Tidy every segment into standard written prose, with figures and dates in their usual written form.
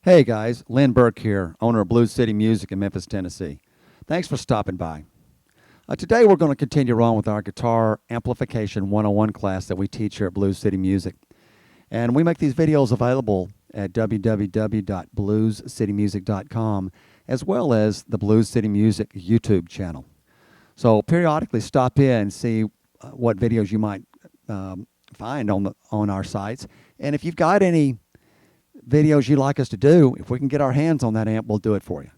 Hey guys, Lynn Burke here, owner of Blues City Music in Memphis, Tennessee. Thanks for stopping by. Today we're going to continue on with our Guitar Amplification 101 class that we teach here at Blues City Music. And we make these videos available at www.bluescitymusic.com as well as the Blues City Music YouTube channel. So periodically stop in and see what videos you might find on our sites. And if you've got any videos you'd like us to do, if we can get our hands on that amp, we'll do it for you.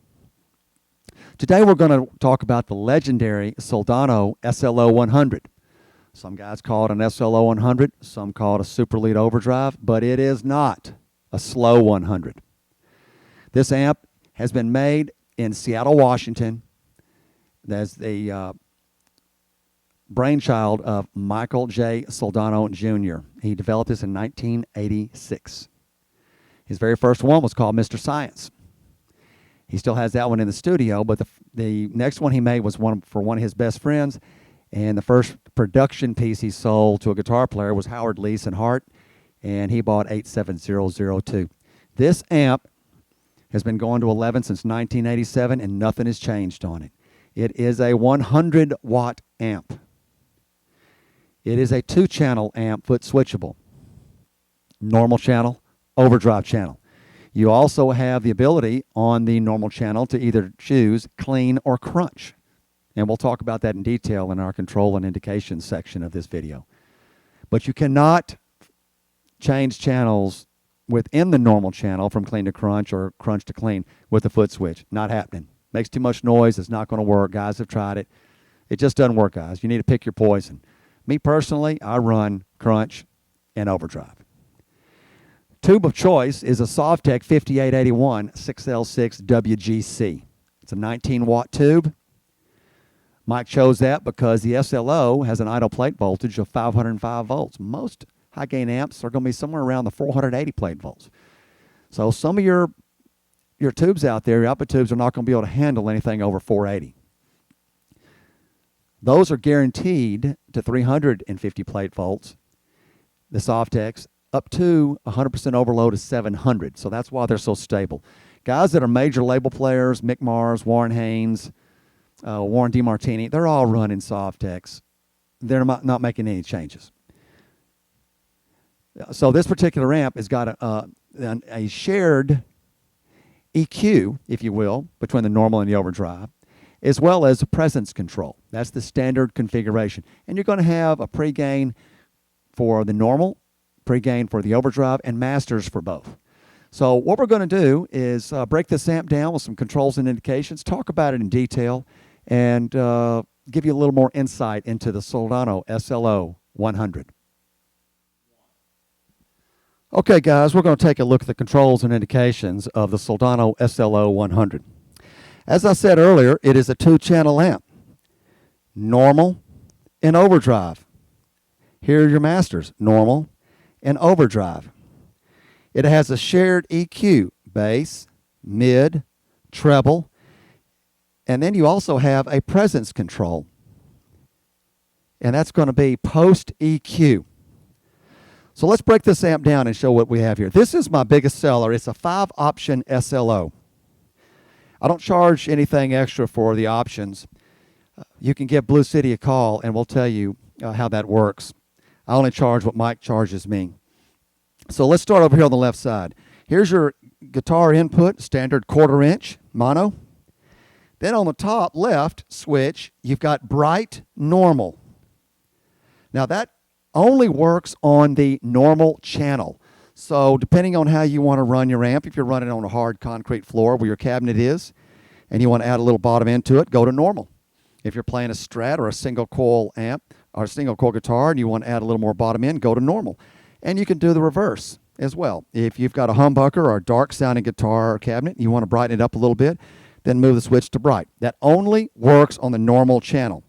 Today we're going to talk about the legendary Soldano SLO-100. Some guys call it an SLO-100, some call it a Super Lead Overdrive, but it is not a SLO 100. This amp has been made in Seattle, Washington. That's the brainchild of Michael J. Soldano Jr. He developed this in 1986. His very first one was called Mr. Science. He still has that one in the studio, but the next one he made was for one of his best friends, and the first production piece he sold to a guitar player was Howard Leese and Hart, and he bought 87002. This amp has been going to 11 since 1987, and nothing has changed on it. It is a 100-watt amp. It is a 2-channel amp, foot switchable. Normal channel, overdrive channel. You also have the ability on the normal channel to either choose clean or crunch. And we'll talk about that in detail in our control and indication section of this video. But you cannot change channels within the normal channel from clean to crunch or crunch to clean with the foot switch. Not happening. Makes too much noise. It's not going to work. Guys have tried it. It just doesn't work, guys. You need to pick your poison. Me personally, I run crunch and overdrive. Tube of choice is a Sovtek 5881 6L6 WGC. It's a 19-watt tube. Mike chose that because the SLO has an idle plate voltage of 505 volts. Most high-gain amps are going to be somewhere around the 480 plate volts. So some of your tubes out there, your output tubes, are not going to be able to handle anything over 480. Those are guaranteed to 350 plate volts, the Sovteks, up to 100% overload is 700. So that's why they're so stable. Guys that are major label players, Mick Mars, Warren Haynes, Warren DeMartini, they're all running Sovteks. They're not making any changes. So this particular amp has got a shared EQ, if you will, between the normal and the overdrive, as well as a presence control. That's the standard configuration. And you're going to have a pre-gain for the normal, pre-gain for the overdrive, and masters for both. So what we're going to do is break this amp down with some controls and indications, talk about it in detail, and give you a little more insight into the Soldano SLO-100. Okay, guys, we're going to take a look at the controls and indications of the Soldano SLO-100. As I said earlier, it is a 2-channel amp, normal and overdrive. Here are your masters, normal and overdrive. It has a shared EQ, bass, mid, treble, and then you also have a presence control. And that's going to be post EQ. So let's break this amp down and show what we have here. This is my biggest seller. It's a 5-option SLO. I don't charge anything extra for the options. You can give Blue City a call and we'll tell you how that works. I only charge what Mike charges me. So let's start over here on the left side. Here's your guitar input, standard 1/4 inch mono. Then on the top left switch, you've got bright normal. Now that only works on the normal channel. So depending on how you want to run your amp, if you're running on a hard concrete floor where your cabinet is, and you want to add a little bottom end to it, go to normal. If you're playing a Strat or a single coil amp or a single coil guitar and you want to add a little more bottom end, go to normal. And you can do the reverse as well. If you've got a humbucker or a dark sounding guitar or cabinet and you want to brighten it up a little bit, then move the switch to bright. That only works on the normal channel.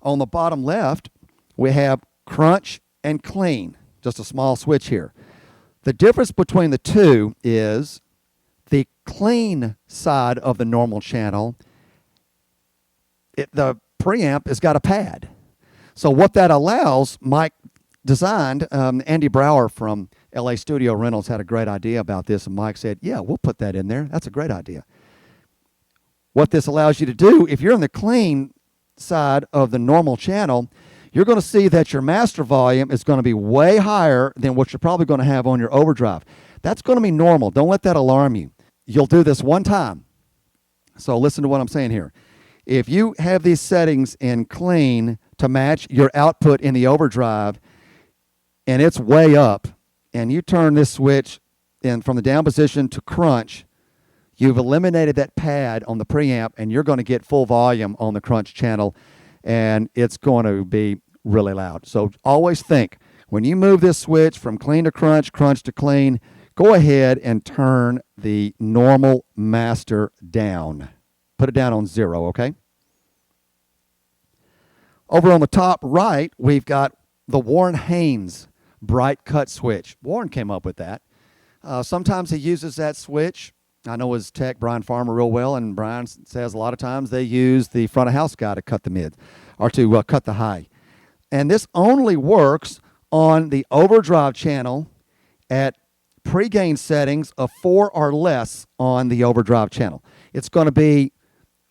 On the bottom left, we have crunch and clean. Just a small switch here. The difference between the two is the clean side of the normal channel, the preamp has got a pad. So what that allows, Mike designed, Andy Brower from LA Studio Rentals had a great idea about this, and Mike said, yeah, we'll put that in there. That's a great idea. What this allows you to do, if you're on the clean side of the normal channel, you're going to see that your master volume is going to be way higher than what you're probably going to have on your overdrive. That's going to be normal. Don't let that alarm you. You'll do this one time. So listen to what I'm saying here. If you have these settings in clean to match your output in the overdrive, and it's way up, and you turn this switch in from the down position to crunch, you've eliminated that pad on the preamp, and you're going to get full volume on the crunch channel, and it's going to be really loud. So always think, when you move this switch from clean to crunch, crunch to clean, go ahead and turn the normal master down. Put it down on 0, okay? Over on the top right, we've got the Warren Haynes bright cut switch. Warren came up with that. Sometimes he uses that switch. I know his tech, Brian Farmer, real well, and Brian says a lot of times they use the front of house guy to cut the mid, or to cut the high. And this only works on the overdrive channel at pre-gain settings of 4 or less on the overdrive channel. It's going to be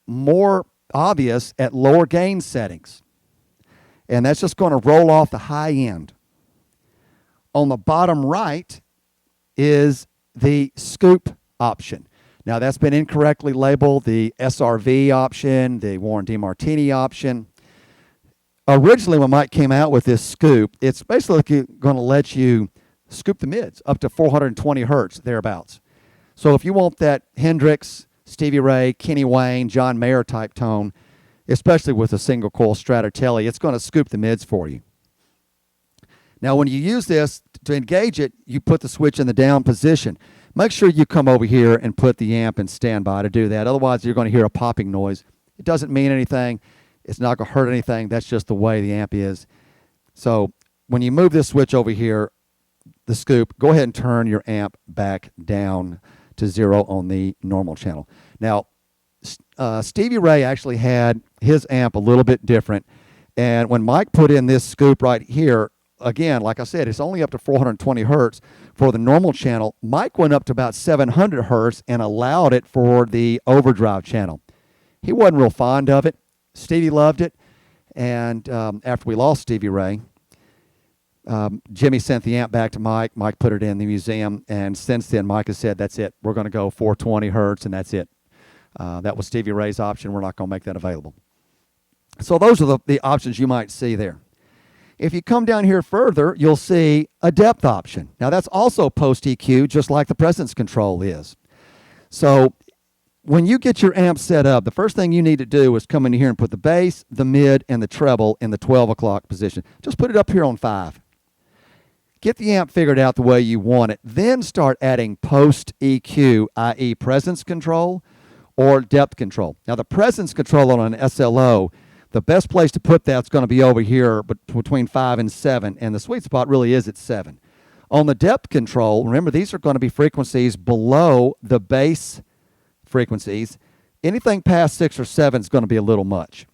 more obvious at lower gain settings. And that's just going to roll off the high end. On the bottom right is the scoop option. Now that's been incorrectly labeled the SRV option, the Warren DeMartini option. Originally when Mike came out with this scoop, it's basically going to let you scoop the mids up to 420 hertz, thereabouts. So if you want that Hendrix, Stevie Ray, Kenny Wayne, John Mayer type tone, especially with a single coil Stratotelli, it's going to scoop the mids for you. Now when you use this to engage it, you put the switch in the down position. Make sure you come over here and put the amp in standby to do that. Otherwise you're going to hear a popping noise. It doesn't mean anything. It's not going to hurt anything. That's just the way the amp is. So when you move this switch over here, the scoop, go ahead and turn your amp back down to 0 on the normal channel. Now, Stevie Ray actually had his amp a little bit different. And when Mike put in this scoop right here, again, like I said, it's only up to 420 hertz for the normal channel. Mike went up to about 700 hertz and allowed it for the overdrive channel. He wasn't real fond of it. Stevie loved it. And after we lost Stevie Ray, Jimmy sent the amp back to Mike. Mike put it in the museum, and since then Mike has said, that's it. We're going to go 420 hertz, and that's it. That was Stevie Ray's option. We're not going to make that available. So those are the options you might see there. If you come down here further, you'll see a depth option. Now that's also post EQ, just like the presence control is. So when you get your amp set up, the first thing you need to do is come in here and put the bass, the mid, and the treble in the 12 o'clock position. Just put it up here on 5. Get the amp figured out the way you want it. Then start adding post EQ, i.e. presence control or depth control. Now the presence control on an SLO, the best place to put that's going to be over here between 5 and 7, and the sweet spot really is at 7. On the depth control, remember these are going to be frequencies below the bass frequencies. Anything past 6 or 7 is going to be a little much.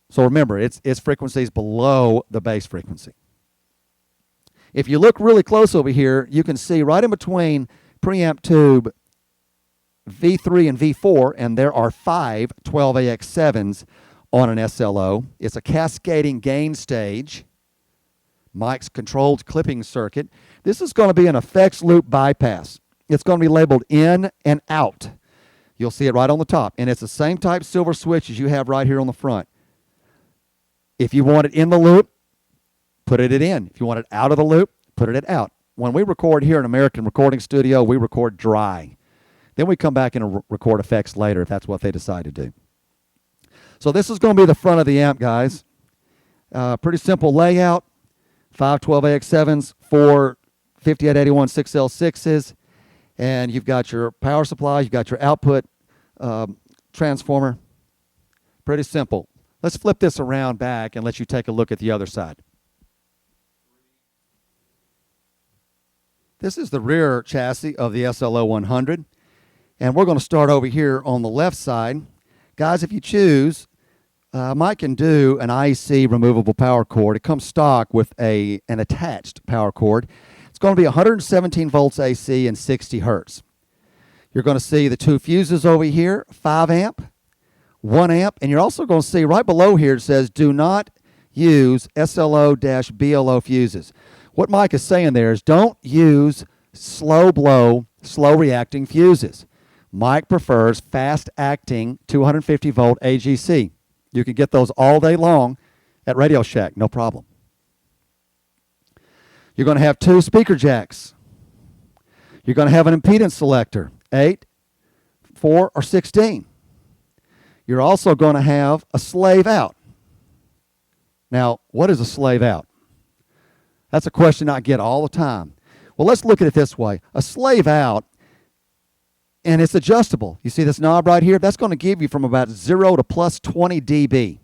So remember, it's frequencies below the bass frequency. If you look really close over here, you can see right in between preamp tube V3 and V4, and there are 5 12AX7s on an SLO. It's a cascading gain stage. Mike's controlled clipping circuit. This is going to be an effects loop bypass. It's going to be labeled in and out. You'll see it right on the top, and it's the same type silver switch as you have right here on the front. If you want it in the loop, put it in. If you want it out of the loop, put it out. When we record here in American Recording Studio, we record dry. Then we come back and record effects later if that's what they decide to do. So this is going to be the front of the amp, guys. Pretty simple layout. 5 12AX7s, 4 5881 6L6s, and you've got your power supply, you've got your output transformer. Pretty simple. Let's flip this around back and let you take a look at the other side. This is the rear chassis of the SLO-100, and we're going to start over here on the left side. Guys, if you choose, Mike can do an IEC removable power cord. It comes stock with an attached power cord. It's going to be 117 volts AC and 60 hertz. You're going to see the 2 fuses over here, 5 amp, 1 amp, and you're also going to see right below here it says do not use SLO-BLO fuses. What Mike is saying there is don't use slow blow, slow reacting fuses. Mike prefers fast acting 250 volt AGC. You can get those all day long at Radio Shack, no problem. You're going to have 2 speaker jacks. You're going to have an impedance selector, 8, 4, or 16. You're also going to have a slave out. Now, what is a slave out? That's a question I get all the time. Well, let's look at it this way. A slave out, and it's adjustable. You see this knob right here? That's going to give you from about 0 to plus 20 dB.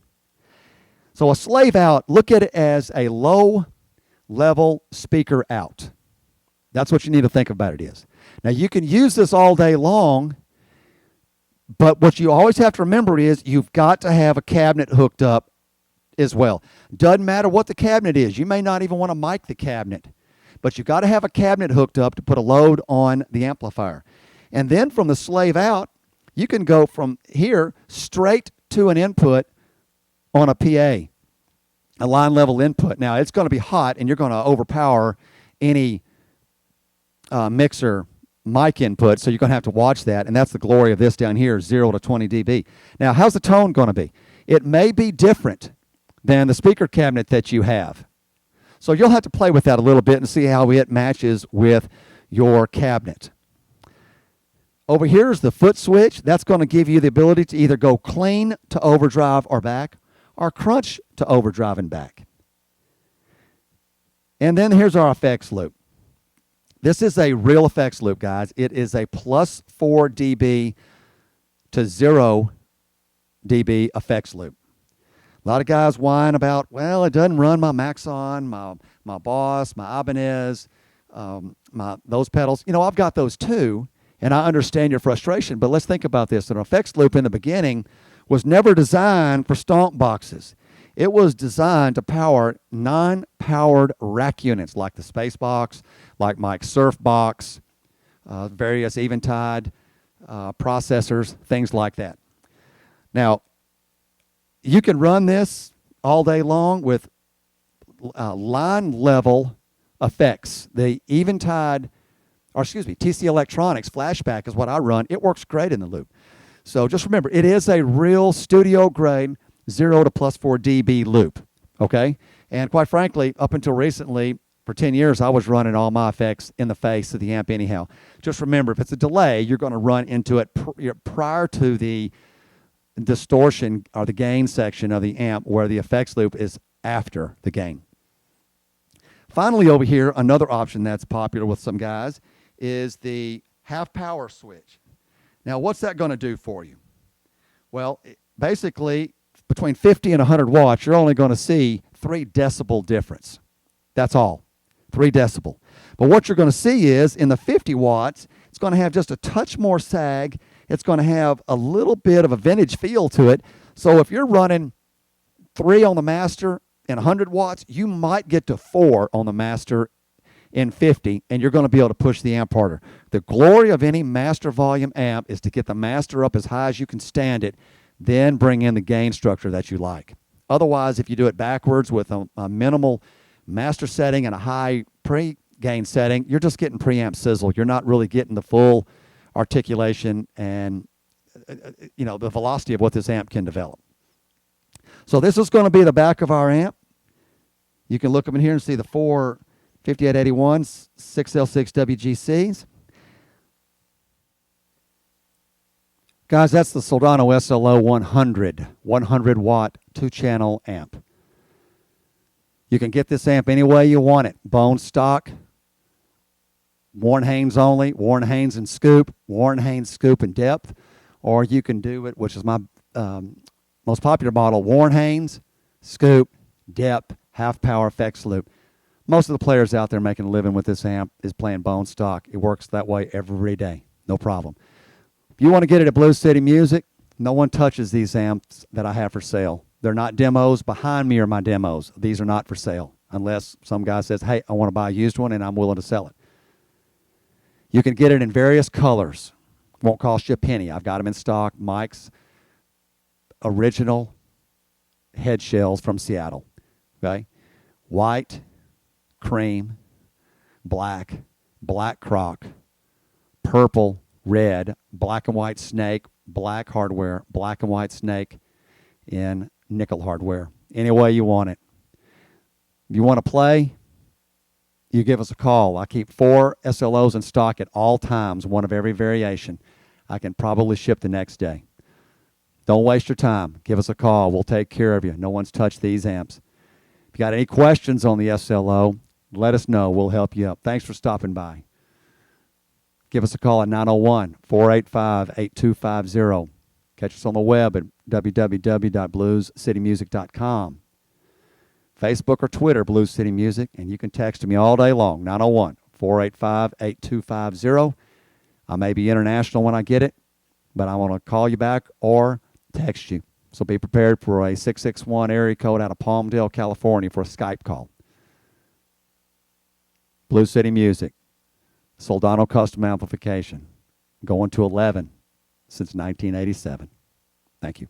So a slave out, look at it as a low-level speaker out. That's what you need to think about it is. Now, you can use this all day long, but what you always have to remember is you've got to have a cabinet hooked up as well. Doesn't matter what the cabinet is. You may not even want to mic the cabinet, but you've got to have a cabinet hooked up to put a load on the amplifier. And then from the slave out, you can go from here straight to an input on a PA, a line level input. Now, it's going to be hot, and you're going to overpower any mixer mic input, so you're going to have to watch that, and that's the glory of this down here, 0 to 20 dB. Now, how's the tone going to be? It may be different than the speaker cabinet that you have. So you'll have to play with that a little bit and see how it matches with your cabinet. Over here is the foot switch. That's going to give you the ability to either go clean to overdrive or back, or crunch to overdrive and back. And then here's our effects loop. This is a real effects loop, guys. It is a plus 4 dB to 0 dB effects loop. A lot of guys whine about, well, it doesn't run my Maxon, my Boss, my Ibanez, those pedals. You know, I've got those too, and I understand your frustration, but let's think about this. An effects loop in the beginning was never designed for stomp boxes. It was designed to power non-powered rack units like the Space Box, like Mike's Surf Box, various Eventide processors, things like that. Now, you can run this all day long with line level effects. The Eventide, or excuse me, TC Electronics Flashback is what I run. It works great in the loop. So just remember, it is a real studio grade 0 to plus 4 dB loop, okay? And quite frankly, up until recently, for 10 years, I was running all my effects in the face of the amp anyhow. Just remember, if it's a delay, you're going to run into it prior to the distortion or the gain section of the amp, where the effects loop is after the gain. Finally, over here, another option that's popular with some guys is the half power switch. Now, what's that going to do for you? Well, basically, between 50 and 100 watts, you're only going to see 3 decibel difference. That's all, 3 decibel. But what you're going to see is in the 50 watts, it's going to have just a touch more sag. It's going to have a little bit of a vintage feel to it. So if you're running 3 on the master and 100 watts, you might get to 4 on the master in 50, and you're going to be able to push the amp harder. The glory of any master volume amp is to get the master up as high as you can stand it, then bring in the gain structure that you like. Otherwise, if you do it backwards with a minimal master setting and a high pre-gain setting, you're just getting preamp sizzle. You're not really getting the full articulation and the velocity of what this amp can develop. So this is going to be the back of our amp. You can look up in here and see the 4 5881s, 6L6 WGCs. Guys, that's the Soldano SLO-100, 100 watt 2-channel amp. You can get this amp any way you want it. Bone stock, Warren Haynes only, Warren Haynes and scoop, Warren Haynes scoop and depth, or you can do it, which is my most popular model, Warren Haynes, scoop, depth, half power effects loop. Most of the players out there making a living with this amp is playing bone stock. It works that way every day, no problem. If you want to get it at Blues City Music, no one touches these amps that I have for sale. They're not demos. Behind me are my demos. These are not for sale. unless some guy says, hey, I want to buy a used one and I'm willing to sell it. You can get it in various colors. Won't cost you a penny. I've got them in stock. Mike's original head shells from Seattle. Okay? White, cream, black, black croc, purple, red, black and white snake, black hardware, black and white snake in nickel hardware. Any way you want it. If you want to play, you give us a call. I keep 4 SLOs in stock at all times, one of every variation. I can probably ship the next day. Don't waste your time. Give us a call. We'll take care of you. No one's touched these amps. If you got any questions on the SLO, let us know. We'll help you out. Thanks for stopping by. Give us a call at 901-485-8250. Catch us on the web at www.bluescitymusic.com. Facebook or Twitter, Blues City Music, and you can text me all day long, 901-485-8250. I may be international when I get it, but I want to call you back or text you. So be prepared for a 661 area code out of Palmdale, California for a Skype call. Blues City Music, Soldano Custom Amplification, going to 11 since 1987. Thank you.